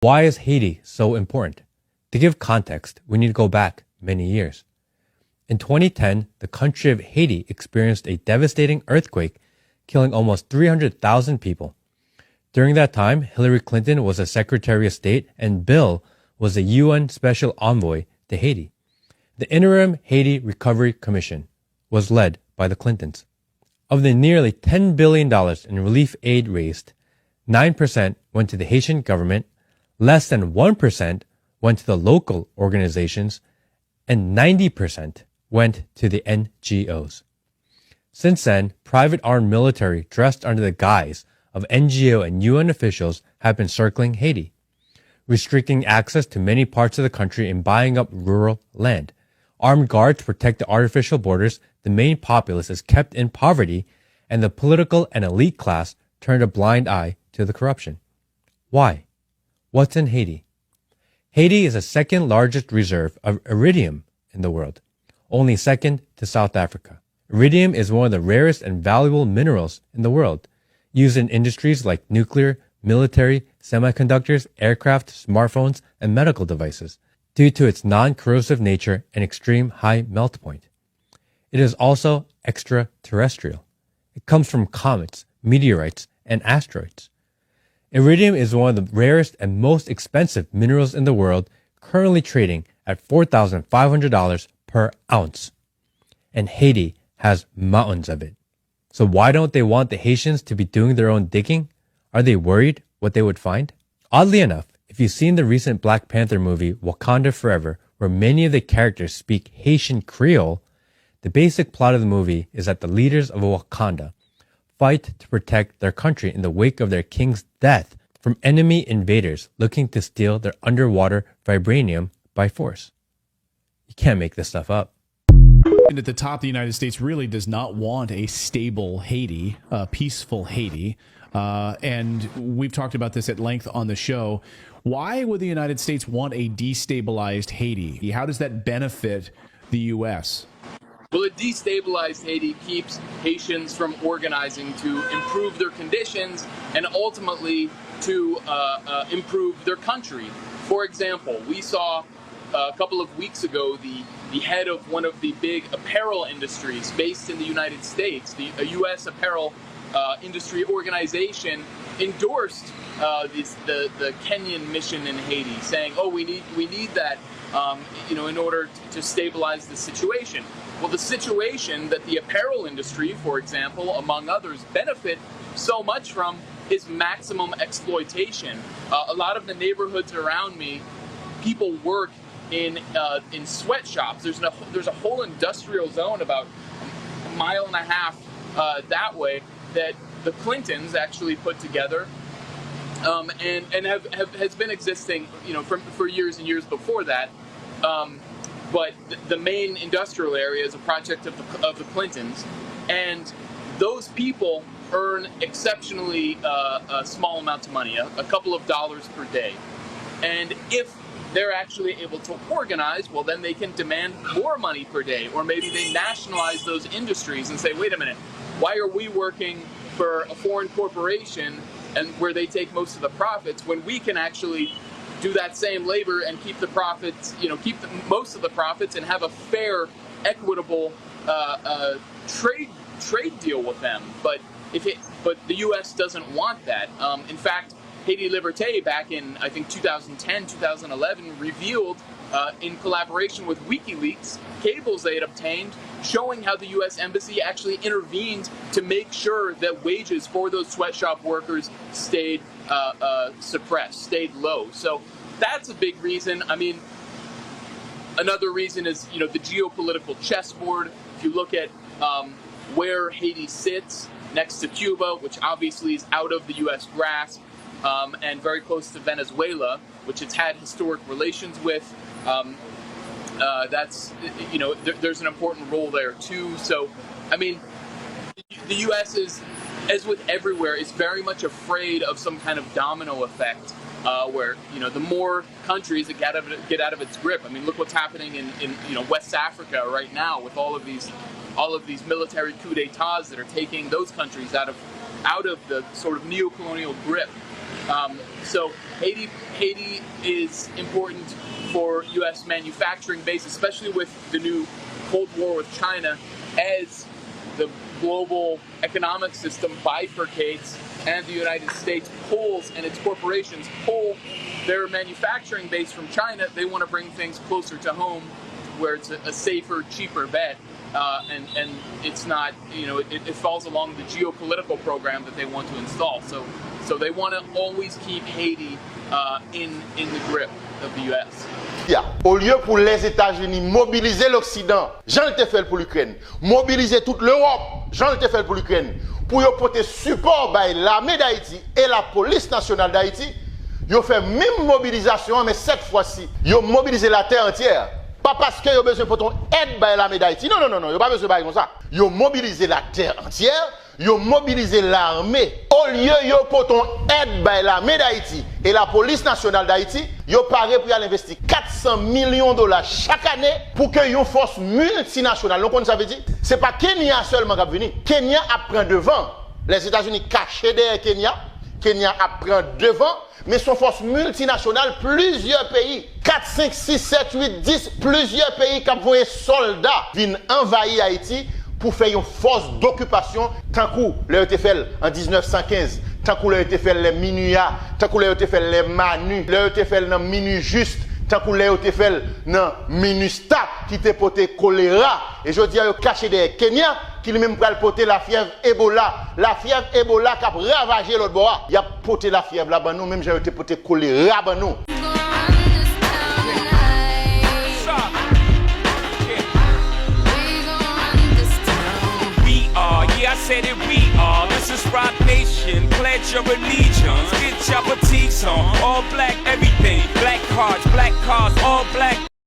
Why is Haiti so important? To give context, we need to go back many years. In 2010, the country of Haiti experienced a devastating earthquake, killing almost 300,000 people. During that time, Hillary Clinton was a Secretary of State and Bill was the UN Special Envoy to Haiti. The Interim Haiti Recovery Commission was led by the Clintons. Of the nearly $10 billion in relief aid raised, 9% went to the Haitian government, less than 1% went to the local organizations, and 90% went to the NGOs. Since then, private armed military dressed under the guise of NGO and UN officials have been circling Haiti, restricting access to many parts of the country and buying up rural land. Armed guards protect the artificial borders, the main populace is kept in poverty, and the political and elite class turned a blind eye to the corruption. Why? What's in Haiti? Haiti is the second largest reserve of iridium in the world, only second to South Africa. Iridium is one of the rarest and valuable minerals in the world, used in industries like nuclear, military, semiconductors, aircraft, smartphones, and medical devices, due to its non-corrosive nature and extreme high melt point. It is also extraterrestrial. It comes from comets, meteorites, and asteroids. Iridium is one of the rarest and most expensive minerals in the world, currently trading at $4,500 per ounce. And Haiti has mountains of it. So why don't they want the Haitians to be doing their own digging? Are they worried what they would find? Oddly enough, if you've seen the recent Black Panther movie Wakanda Forever, where many of the characters speak Haitian Creole, the basic plot of the movie is that the leaders of Wakanda fight to protect their country in the wake of their king's death from enemy invaders looking to steal their underwater vibranium by force. You can't make this stuff up. And at the top, the United States really does not want a stable Haiti, peaceful Haiti. And we've talked about this at length on the show. Why would the United States want a destabilized Haiti? How does that benefit the U.S.? Well, a destabilized Haiti keeps Haitians from organizing to improve their conditions and ultimately to improve their country. For example, we saw a couple of weeks ago the head of one of the big apparel industries based in the United States, a U.S. apparel industry organization, endorsed the Kenyan mission in Haiti, saying, "Oh, we need that, in order to stabilize the situation." Well, the situation that the apparel industry, for example, among others, benefit so much from is maximum exploitation. A lot of the neighborhoods around me, people work in sweatshops. There's a whole industrial zone about a mile and a half that way that the Clintons actually put together, and has been existing, for years and years before that. But the main industrial area is a project of the Clintons, and those people earn exceptionally small amounts of money, a couple of dollars per day. And if they're actually able to organize, well, then they can demand more money per day, or maybe they nationalize those industries and say, wait a minute, why are we working for a foreign corporation and where they take most of the profits when we can actually do that same labor and keep the profits, most of the profits and have a fair, equitable trade deal with them. But the U.S. doesn't want that. In fact, Haiti Liberté back in, I think, 2010, 2011, revealed in collaboration with WikiLeaks cables they had obtained showing how the U.S. Embassy actually intervened to make sure that wages for those sweatshop workers stayed suppressed, stayed low. So that's a big reason. I mean, another reason is, the geopolitical chessboard. If you look at where Haiti sits next to Cuba, which obviously is out of the U.S. grasp, and very close to Venezuela, which it's had historic relations with. There's an important role there too. So, I mean, the U.S. is, as with everywhere, is very much afraid of some kind of domino effect, where the more countries that get out of its grip. I mean, look what's happening in West Africa right now with all of these military coups d'états that are taking those countries out of the sort of neo-colonial grip. So Haiti is important for U.S. manufacturing base, especially with the new Cold War with China, as the global economic system bifurcates and the United States pulls, and its corporations pull their manufacturing base from China. They want to bring things closer to home where it's a safer, cheaper bet. And it's not, it falls along the geopolitical program that they want to install. So they want to always keep Haiti in the grip of the U.S. Au lieu pour les États-Unis mobiliser l'Occident, Jean le fait pour l'Ukraine, mobiliser toute l'Europe, Jean le fait pour l'Ukraine, pour porter support à l'armée d'Haïti et la police nationale d'Haïti, ils ont fait même mobilisation, mais cette fois-ci, ils ont mobilisé la terre entière. Pas parce qu'ils ont besoin de ton aide par l'armée d'Haïti. Non, ils n'ont pas besoin de comme ça. Ils ont mobilisé la terre entière, ils ont mobilisé l'armée. Au lieu de pour ton aide par l'armée d'Haïti et la police nationale d'Haïti, ils ont paré pour investir 400 millions de dollars chaque année pour que une force multinationale. Donc, ça veut dire, ce n'est pas Kenya seulement qui a venu. Kenya apprend devant. Les États-Unis cachés derrière Kenya. Kenya apprend devant. Mais son force multinationale, plusieurs pays, 4, 5, 6, 7, 8, 10, plusieurs pays qui ont envoyé soldats viennent envahir Haïti pour faire une force d'occupation, tant que le fait en 1915, tant que le fait les Minuya, tant que le fait les Manu, le fait les Minu Juste, tant que le fait les Minusta qui te porté choléra. Et je dis à caché des Kenya qui même pas porter la fièvre Ebola. La fièvre Ebola qui a ravagé l'autre bord. Il a porté la fièvre là-bas nous, même j'ai été porté choléra là-bas nous. I said it, we are. This is Rock Nation. Pledge your allegiance. Get your boutiques on. All black, everything. Black cars, all black.